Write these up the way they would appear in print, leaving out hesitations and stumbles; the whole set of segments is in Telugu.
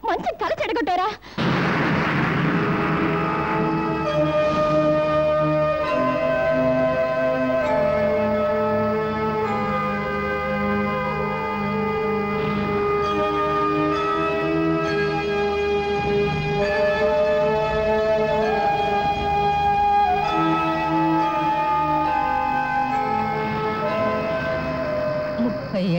మంచి కళ చెడగొట్టారా?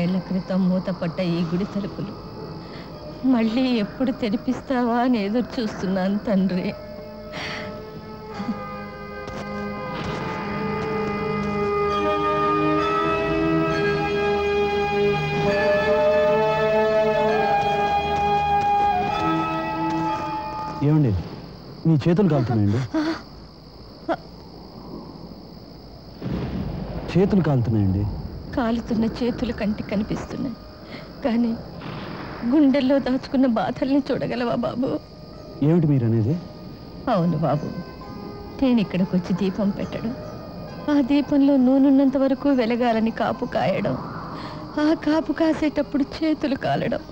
ఏళ్ల క్రితం మూతపడ్డ ఈ గుడి తలుపులు మళ్ళీ ఎప్పుడు తెరిపిస్తావా అని ఎదురు చూస్తున్నాను తండ్రి. ఏమండి మీ చేతులు కాలుతున్నాయండి? చేతులు కాలుతున్నాయండి. కాలుతున్న చేతులు కంటికి కనిపిస్తున్నాయి, కానీ గుండెల్లో దాచుకున్న బాధల్ని చూడగలవా బాబు? ఏమిటి మీరు అనేది? అవును బాబు, నేను ఇక్కడికి వచ్చి దీపం పెట్టడం, ఆ దీపంలో నూనెన్నంత వరకు వెలగాలని కాపు కాయడం, ఆ కాపు కాసేటప్పుడు చేతులు కాలడం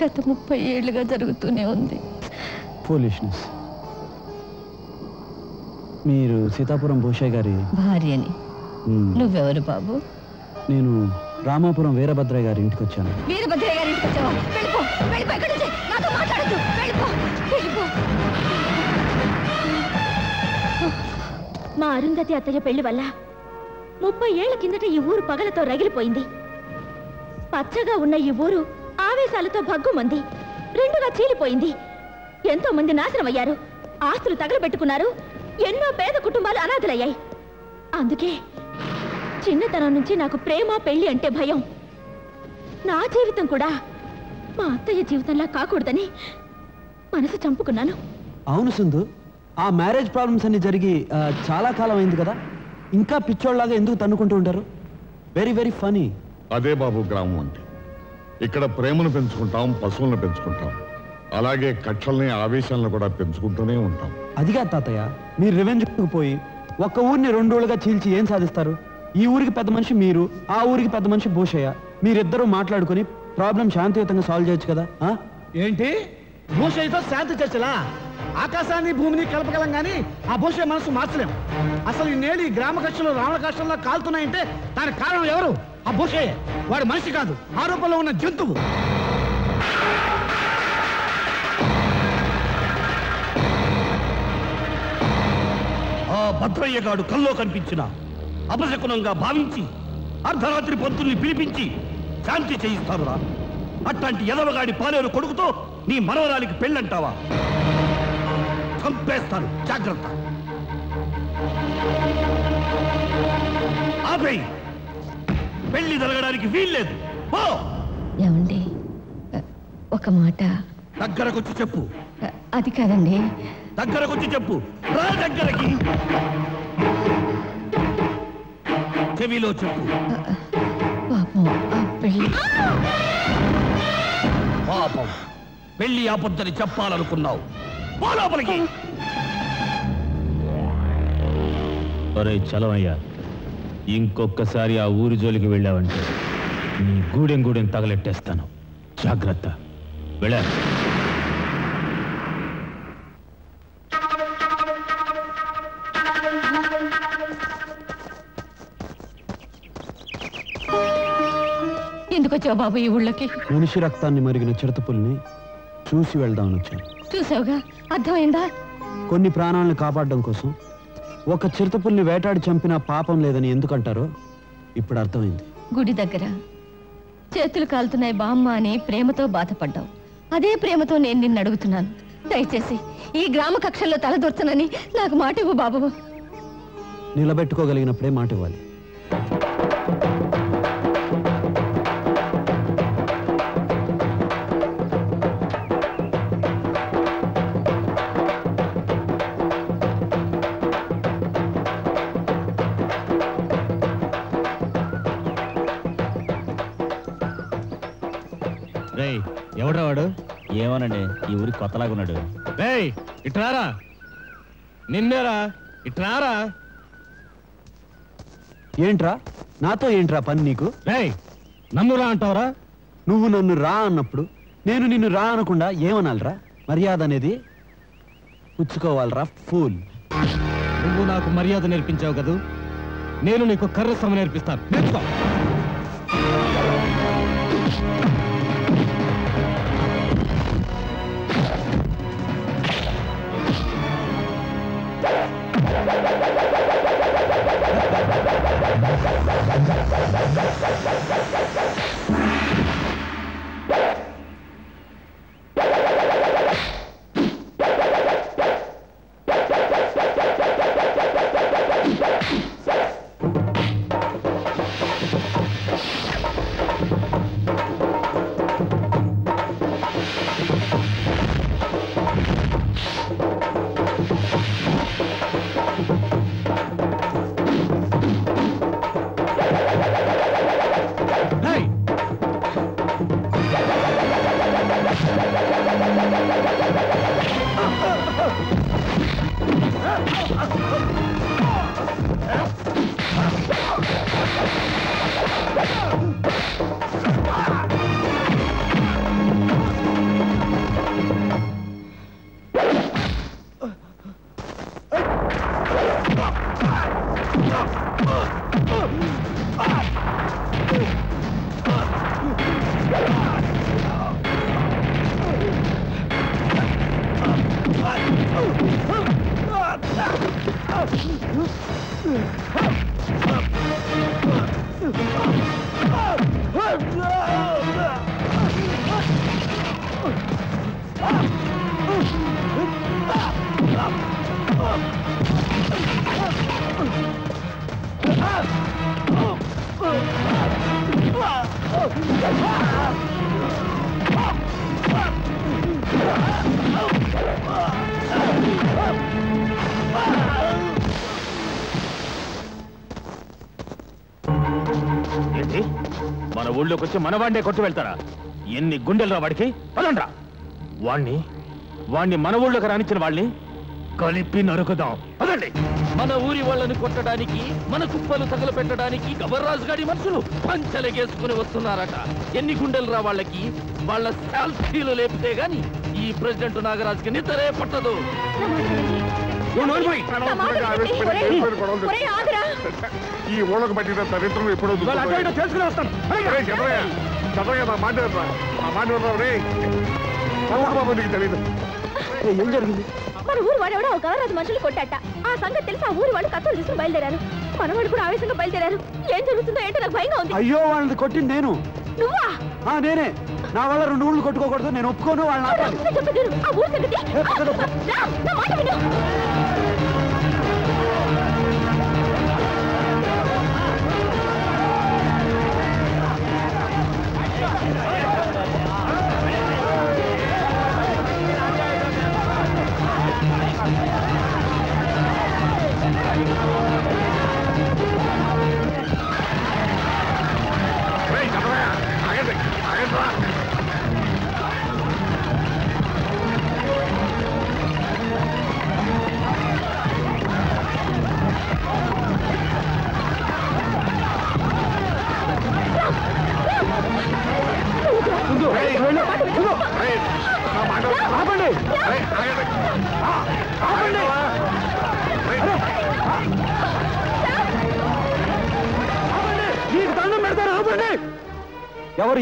గత 30 ఏళ్లుగా జరుగుతూనే ఉంది. ఫూలిష్నెస్. మీరు సీతాపురం భూషయ్య గారి భార్యని. నువ్వెవరు బాబు? నేను రామాపురం వీరభద్రయ్య గారి ఇంటికి వచ్చాను. వీరభద్రయ్య గారి ఇంటికి వచ్చావా? వెళ్ళిపో, వెళ్ళిపో, ఇక్కడి నుంచి నాతో మాట్లాడద్దు, వెళ్ళిపో, వెళ్ళిపో. మా అరుంధతి అత్తయ్య పెళ్లి వల్ల 30 ఏళ్ల కిందట ఈ ఊరు పగలతో రగిలిపోయింది. పచ్చగా ఉన్న ఈ ఊరు ఆవేశాలతో భగ్గుమంది, రెండుగా చీలిపోయింది. ఎంతో మంది నాశనమయ్యారు, ఆస్తులు తగలబెట్టుకున్నారు, ఎన్నో పేద కుటుంబాలు అనాథలయ్యాయి. అందుకే చిన్నతనం నుంచి నాకు ప్రేమ పెళ్లి అంటే భయం. నా జీవితం కూడా మా అత్తయ్య జీవితంలా కాకూడదని మనసు చంపుకున్నాను. అవును సింధు, ఆ మ్యారేజ్ ప్రాబ్లమ్స్ అన్ని జరిగి చాలా కాలం అయింది కదా, ఇంకా పిచ్చోళ్ళలాగా ఎందుకు తన్నుకుంటూ ఉంటారు? Very very funny. అదే బాబు గ్రామం అంటే. ఇక్కడ ప్రేమను పెంచుకుంటాం, పశువులను పెంచుకుంటాం, అలాగే కక్షల్ని ఆవేశాలను కూడా పెంచుకుంటూనే ఉంటాం. అదిగా తాతయ్య, మీరు రివెంజ్ పోయి ఒక్క ఊరిని 2 రోజులుగా చీల్చి ఏం సాధిస్తారు? ఈ ఊరికి పెద్ద మనిషి మీరు, ఆ ఊరికి పెద్ద మనిషి భూషయ్య. మీరిద్దరూ మాట్లాడుకుని ప్రాబ్లం శాంతియుతంగా సాల్వ్ చేయొచ్చు కదా. ఏంటి భూషయ్యతో శాంతి చర్చలా? ఆకాశాన్ని భూమిని కలపగలం గానీ ఆ భూషయ్య మనసు మార్చలేం. అసలు ఈ నేడు ఈ గ్రామ కక్షలు రావణ కష్టంలో కాలుతున్నాయంటే దానికి కారణం ఎవరు? ఆ భూషయ్య. వాడు మనిషి కాదు, ఆరోపణలో ఉన్న జంతువు. ఆ భద్రయ్యగాడు కల్లో కనిపించిన అపశకునంగా భావించి అర్ధరాత్రి పంతుల్ని పిలిపించి శాంతి చేయిస్తారురా. అట్లాంటి ఎదవగాడి పాలేరు కొడుకుతో నీ మనవరాలికి పెళ్ళంటావా? చంపేస్తాను, జాగ్రత్త. ఆపేయి, పెళ్లి జరగడానికి వీల్లేదు. ఏమండి, ఒక మాట దగ్గరకొచ్చి చెప్పు. అది కాదండి, దగ్గరకొచ్చి చెప్పు. రా దగ్గరకి, చెవిలో చెప్పు. పాపం ఆ పెళ్లి. పాపం పెళ్లి ఆపొద్దని చెప్పాలనుకున్నావు. లోపలికి. ఒరే చలమయ్యా, ఇంకొక్కసారి ఆ ఊరి జోలికి వెళ్ళావంటే నీ గూడెం తగలెట్టేస్తాను, జాగ్రత్త. వెళ్ళా. ఎందుకు వచ్చావు బాబు ఈ ఊళ్ళోకి? మనిషి రక్తాన్ని మరిగిన చిరుతపుల్ని చూసి వెళ్దామని వచ్చాను. చూసావుగా, అర్థమైందా? కొన్ని ప్రాణాలను కాపాడడం కోసం ఒక చిరుతపుల్ని వేటాడి చంపిన పాపం లేదని ఎందుకంటారో ఇప్పుడు అర్థమైంది. గుడి దగ్గర చేతులు కాలుతున్నాయి బామ్మ అని ప్రేమతో బాధపడ్డావు. అదే ప్రేమతో నేను నిన్ను అడుగుతున్నాను, దయచేసి ఈ గ్రామ కక్షల్లో తలదూర్చనని నాకు మాట ఇవ్వు బాబు. నిలబెట్టుకోగలిగినప్పుడే మాట ఇవ్వాలి. ఎవడ్రా వాడు? ఏమోనండి, ఈ ఊరికి కొత్తలాగున్నాడు. ఇట్రారా, నిన్నేరా, ఇట్రారా. ఏంట్రా నాతో ఏంట్రా పని నీకు? నన్ను రా అంటావరా? నువ్వు నన్ను రా అన్నప్పుడు నేను నిన్ను రా అనకుండా ఏమనాలరా? మర్యాద అనేది పుచ్చుకోవాలరా ఫూల్. నువ్వు నాకు మర్యాద నేర్పించావు కదూ, నేను నీకు కర్ర సమ నేర్పిస్తాను. నేర్చుకో. ఏంటి, మన ఊళ్ళోకి వచ్చి మన వాడినే కొట్టి వెళ్తారా? ఎన్ని గుండెలు రా వాడికి. పదండ్రా. వాణ్ణి మన ఊళ్ళోకి రానిచ్చిన వాళ్ళని కలిపి నరుకుదాం. పదండి. మన ఊరి వాళ్ళని కొట్టడానికి, మన కుప్పలు తగలపెట్టడానికి గవర్రాజు గారి మనుషులు పంచలగేసుకుని వస్తున్నారట. ఎన్ని గుండెలు రా వాళ్ళకి. వాళ్ళ శాల్తీలు లేపితే గాని ఈ ప్రెసిడెంట్ నాగరాజుకి నిద్రే పట్టదు. ఈ ఊళ్ళకు పట్టిన చరిత్రను ఎప్పుడో తెలుసుకుని వస్తాను. బాబు నీకు తెలియదు. ఏం జరిగింది? మన ఊరు వాడెవడో ఒక గవర్రాజు మనుషులు కొట్టాట. ఆ సంగతి తెలిసి ఆ ఊరు వాళ్ళు కత్తులు తీసుకుని బయలుదేరారు. మనవాడు కూడా ఆవేశంగా బయలుదేరారు. ఏం జరుగుతుందో ఏంటో నాకు భయంగా ఉంది. అయ్యో, వాళ్ళని కొట్టింది నేను. నువ్వా? నేనే. నా వల్ల 2 ఊళ్ళు కొట్టుకోకూడదు. నేను ఒప్పుకోను. వాళ్ళని ఆపాలి. ఆ ఊరు సంగతి నా మాట విను.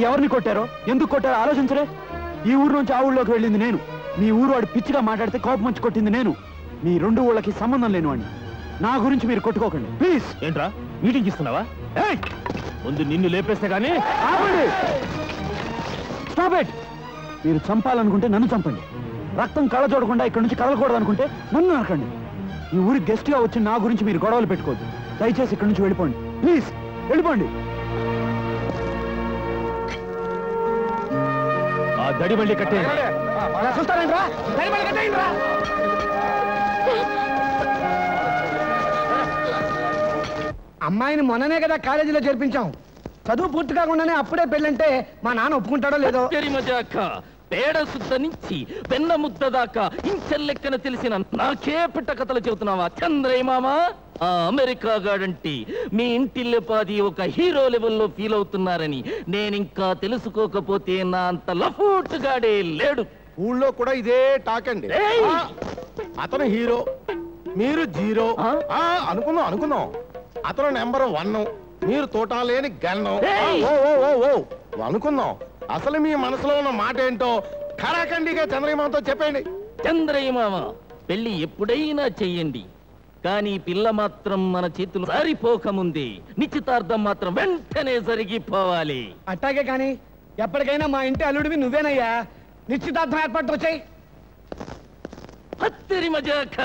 ఎవరిని కొట్టారో, ఎందుకు కొట్టారో ఆలోచించరే. ఈ ఊరు నుంచి ఆ ఊళ్ళోకి వెళ్ళింది నేను. మీ ఊరు వాడు పిచ్చిగా మాట్లాడితే కోపం వచ్చి కొట్టింది నేను. మీ 2 ఊళ్ళకి సంబంధం లేనివాడిని. నా గురించి మీరు కొట్టుకోకండి ప్లీజ్. ఏంట్రా మీటింగ్ ఇస్తున్నావా? ముందు నిన్ను లేపేస్తే గానీ. Stop it. మీరు చంపాలనుకుంటే నన్ను చంపండి. రక్తం కళ్ళ చూడకుండా ఇక్కడి నుంచి కదలకూడదు అనుకుంటే నన్ను నరకండి. ఈ ఊరికి గెస్ట్ గా వచ్చి నా గురించి మీరు గొడవలు పెట్టుకోవద్దు. దయచేసి ఇక్కడి నుంచి వెళ్ళిపోండి ప్లీజ్. వెళ్ళిపోండి. ఆ దడి బండి కట్టే. చూస్తానంట్రా. అమ్మాయిని మొన్ననే కదా కాలేజీలో చేర్పించాం. చదువు పూర్తి కాకుండానే అప్పుడే పెళ్ళంటే మా నాన్న ఒప్పుకుంటాడో లేదో. పేడ శుద్ధ నుంచి వెన్న ముద్ద దాకా ఇంచెల్లెక్కన తెలిసిన నాకే పిట్ట కథలు చెబుతున్నావా చంద్రయ్య మామ? ఆ అమెరికా గాడంటే మీ ఇంటిల్లపాది ఒక హీరో లెవెల్లో ఫీల్ అవుతున్నారని నేనింకా తెలుసుకోకపోతే నా అంత లఫూట్ గాడే లేడు. ఊళ్ళో కూడా ఇదే టాక్ అండి. అతను హీరో, మీరు జీరో. అనుకుందాం అతను నెంబర్ 1, మీరు తోటాలేని గన్నం. అనుకుందాం. అసలు మీ మనసులో ఉన్న మాట ఏంటో ఖరాఖండిగా చంద్రయ్యమామతో చెప్పండి. చంద్రయ్యమామ, పెళ్లి ఎప్పుడైనా చెయ్యండి, కానీ పిల్ల మాత్రం మన చేతులు సరిపోకముందే నిశ్చితార్థం మాత్రం వెంటనే జరిగిపోవాలి. అట్టాగే కానీ ఎప్పటికైనా మా ఇంటి అల్లుడివి నువ్వేనయ్యా. నిశ్చితార్థం ఏర్పాటు వచ్చాయి. హత్తెరి మజాక.